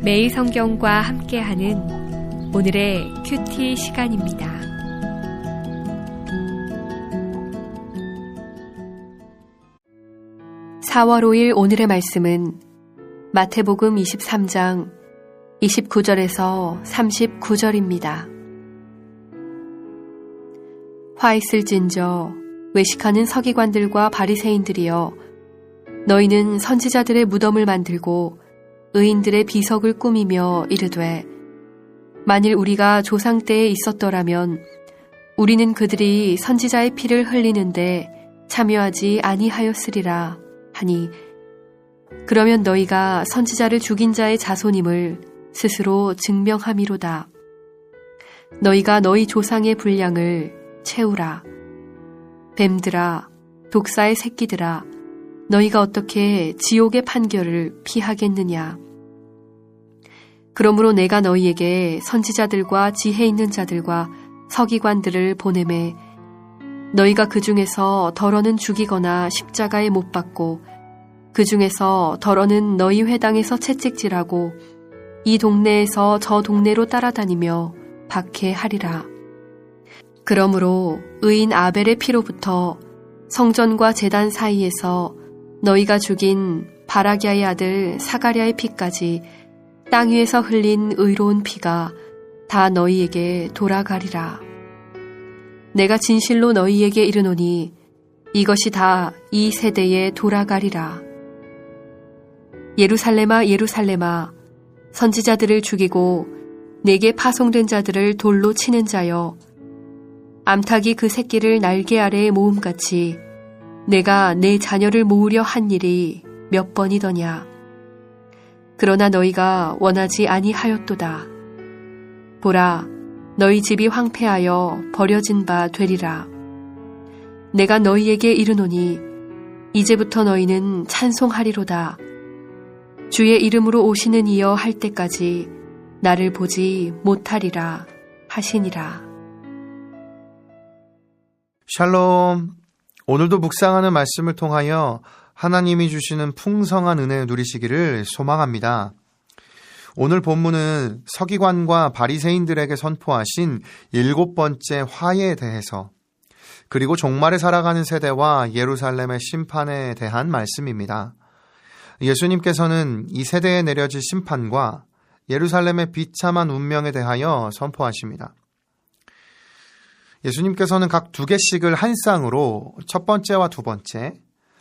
매일 성경과 함께하는 오늘의 큐티 시간입니다. (4월 5일) 오늘의 말씀은 마태복음 23장 29절에서 39절입니다. 화 있을진저 외식하는 서기관들과 바리새인들이여, 너희는 선지자들의 무덤을 만들고 의인들의 비석을 꾸미며 이르되, 만일 우리가 조상 때에 있었더라면 우리는 그들이 선지자의 피를 흘리는데 참여하지 아니하였으리라 하니, 그러면 너희가 선지자를 죽인 자의 자손임을 스스로 증명함이로다. 너희가 너희 조상의 분량을 채우라. 뱀들아, 독사의 새끼들아, 너희가 어떻게 지옥의 판결을 피하겠느냐. 그러므로 내가 너희에게 선지자들과 지혜 있는 자들과 서기관들을 보내매, 너희가 그 중에서 덜어는 죽이거나 십자가에 못 박고, 그 중에서 덜어는 너희 회당에서 채찍질하고 이 동네에서 저 동네로 따라다니며 박해하리라. 그러므로 의인 아벨의 피로부터 성전과 제단 사이에서 너희가 죽인 바라기아의 아들 사가랴의 피까지 땅 위에서 흘린 의로운 피가 다 너희에게 돌아가리라. 내가 진실로 너희에게 이르노니 이것이 다 이 세대에 돌아가리라. 예루살렘아, 예루살렘아, 선지자들을 죽이고 내게 파송된 자들을 돌로 치는 자여, 암탉이 그 새끼를 날개 아래에 모음같이 내가 내 자녀를 모으려 한 일이 몇 번이더냐. 그러나 너희가 원하지 아니하였도다. 보라, 너희 집이 황폐하여 버려진 바 되리라. 내가 너희에게 이르노니 이제부터 너희는 찬송하리로다. 주의 이름으로 오시는 이여 할 때까지 나를 보지 못하리라 하시니라. 샬롬. 오늘도 묵상하는 말씀을 통하여 하나님이 주시는 풍성한 은혜 누리시기를 소망합니다. 오늘 본문은 서기관과 바리새인들에게 선포하신 7번째 화해에 대해서, 그리고 종말에 살아가는 세대와 예루살렘의 심판에 대한 말씀입니다. 예수님께서는 이 세대에 내려질 심판과 예루살렘의 비참한 운명에 대하여 선포하십니다. 예수님께서는 각 2개씩을 한 쌍으로 첫 번째와 두 번째,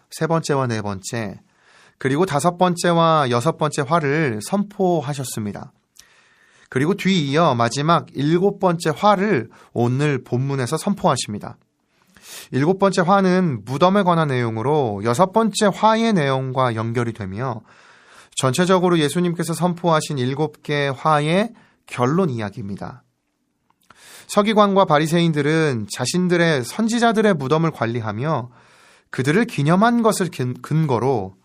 세 번째와 네 번째, 그리고 5번째와 6번째 화를 선포하셨습니다. 그리고 뒤이어 마지막 7번째 화를 오늘 본문에서 선포하십니다. 7번째 화는 무덤에 관한 내용으로 6번째 화의 내용과 연결이 되며, 전체적으로 예수님께서 선포하신 7개의 화의 결론 이야기입니다. 서기관과 바리새인들은 자신들의 선지자들의 무덤을 관리하며 그들을 기념한 것을 근거로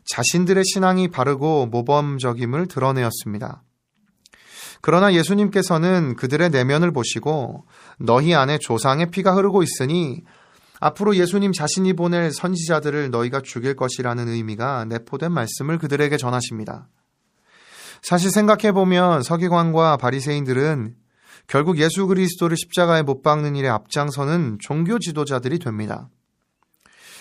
자신들의 신앙이 바르고 모범적임을 드러내었습니다. 그러나 예수님께서는 그들의 내면을 보시고 너희 안에 조상의 피가 흐르고 있으니 앞으로 예수님 자신이 보낼 선지자들을 너희가 죽일 것이라는 의미가 내포된 말씀을 그들에게 전하십니다. 사실 생각해보면 서기관과 바리새인들은 결국 예수 그리스도를 십자가에 못 박는 일에 앞장서는 종교 지도자들이 됩니다.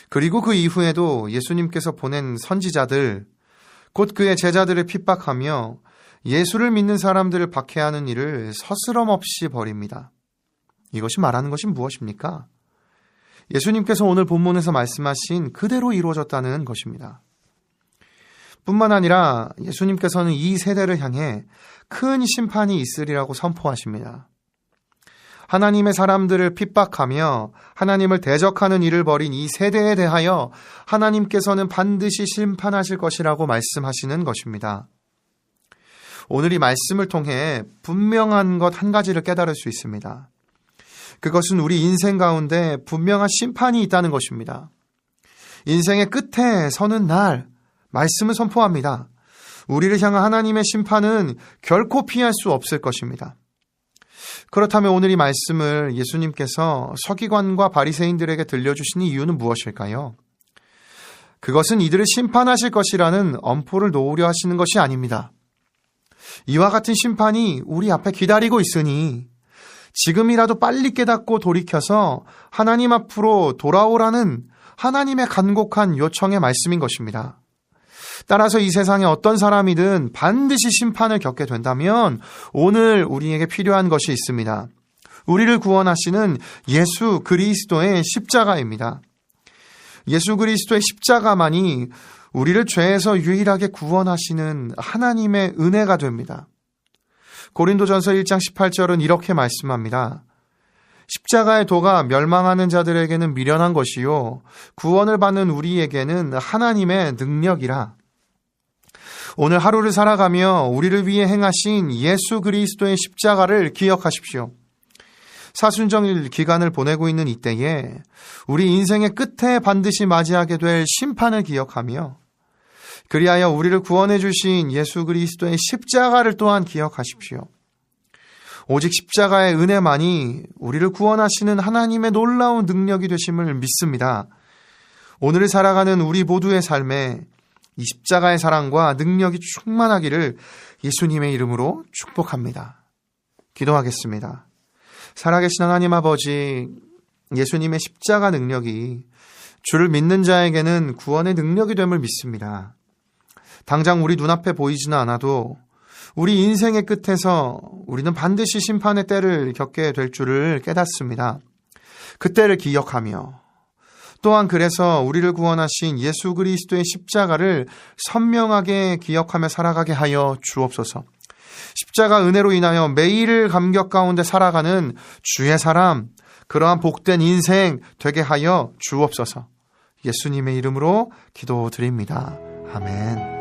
그리고 그 이후에도 예수님께서 보낸 선지자들, 곧 그의 제자들을 핍박하며 예수를 믿는 사람들을 박해하는 일을 서스럼 없이 벌입니다. 이것이 말하는 것이 무엇입니까? 예수님께서 오늘 본문에서 말씀하신 그대로 이루어졌다는 것입니다. 뿐만 아니라 예수님께서는 이 세대를 향해 큰 심판이 있으리라고 선포하십니다. 하나님의 사람들을 핍박하며 하나님을 대적하는 일을 벌인 이 세대에 대하여 하나님께서는 반드시 심판하실 것이라고 말씀하시는 것입니다. 오늘 이 말씀을 통해 분명한 것 한 가지를 깨달을 수 있습니다. 그것은 우리 인생 가운데 분명한 심판이 있다는 것입니다. 인생의 끝에 서는 날, 말씀을 선포합니다. 우리를 향한 하나님의 심판은 결코 피할 수 없을 것입니다. 그렇다면 오늘 이 말씀을 예수님께서 서기관과 바리새인들에게 들려주시는 이유는 무엇일까요? 그것은 이들을 심판하실 것이라는 엄포를 놓으려 하시는 것이 아닙니다. 이와 같은 심판이 우리 앞에 기다리고 있으니 지금이라도 빨리 깨닫고 돌이켜서 하나님 앞으로 돌아오라는 하나님의 간곡한 요청의 말씀인 것입니다. 따라서 이 세상에 어떤 사람이든 반드시 심판을 겪게 된다면 오늘 우리에게 필요한 것이 있습니다. 우리를 구원하시는 예수 그리스도의 십자가입니다. 예수 그리스도의 십자가만이 우리를 죄에서 유일하게 구원하시는 하나님의 은혜가 됩니다. 고린도전서 1장 18절은 이렇게 말씀합니다. 십자가의 도가 멸망하는 자들에게는 미련한 것이요 구원을 받는 우리에게는 하나님의 능력이라. 오늘 하루를 살아가며 우리를 위해 행하신 예수 그리스도의 십자가를 기억하십시오. 사순정일 기간을 보내고 있는 이때에 우리 인생의 끝에 반드시 맞이하게 될 심판을 기억하며 그리하여 우리를 구원해 주신 예수 그리스도의 십자가를 또한 기억하십시오. 오직 십자가의 은혜만이 우리를 구원하시는 하나님의 놀라운 능력이 되심을 믿습니다. 오늘을 살아가는 우리 모두의 삶에 이 십자가의 사랑과 능력이 충만하기를 예수님의 이름으로 축복합니다. 기도하겠습니다. 살아계신 하나님 아버지, 예수님의 십자가 능력이 주를 믿는 자에게는 구원의 능력이 됨을 믿습니다. 당장 우리 눈앞에 보이지는 않아도 우리 인생의 끝에서 우리는 반드시 심판의 때를 겪게 될 줄을 깨닫습니다. 그때를 기억하며 또한 그래서 우리를 구원하신 예수 그리스도의 십자가를 선명하게 기억하며 살아가게 하여 주옵소서. 십자가 은혜로 인하여 매일을 감격 가운데 살아가는 주의 사람, 그러한 복된 인생 되게 하여 주옵소서. 예수님의 이름으로 기도드립니다. 아멘.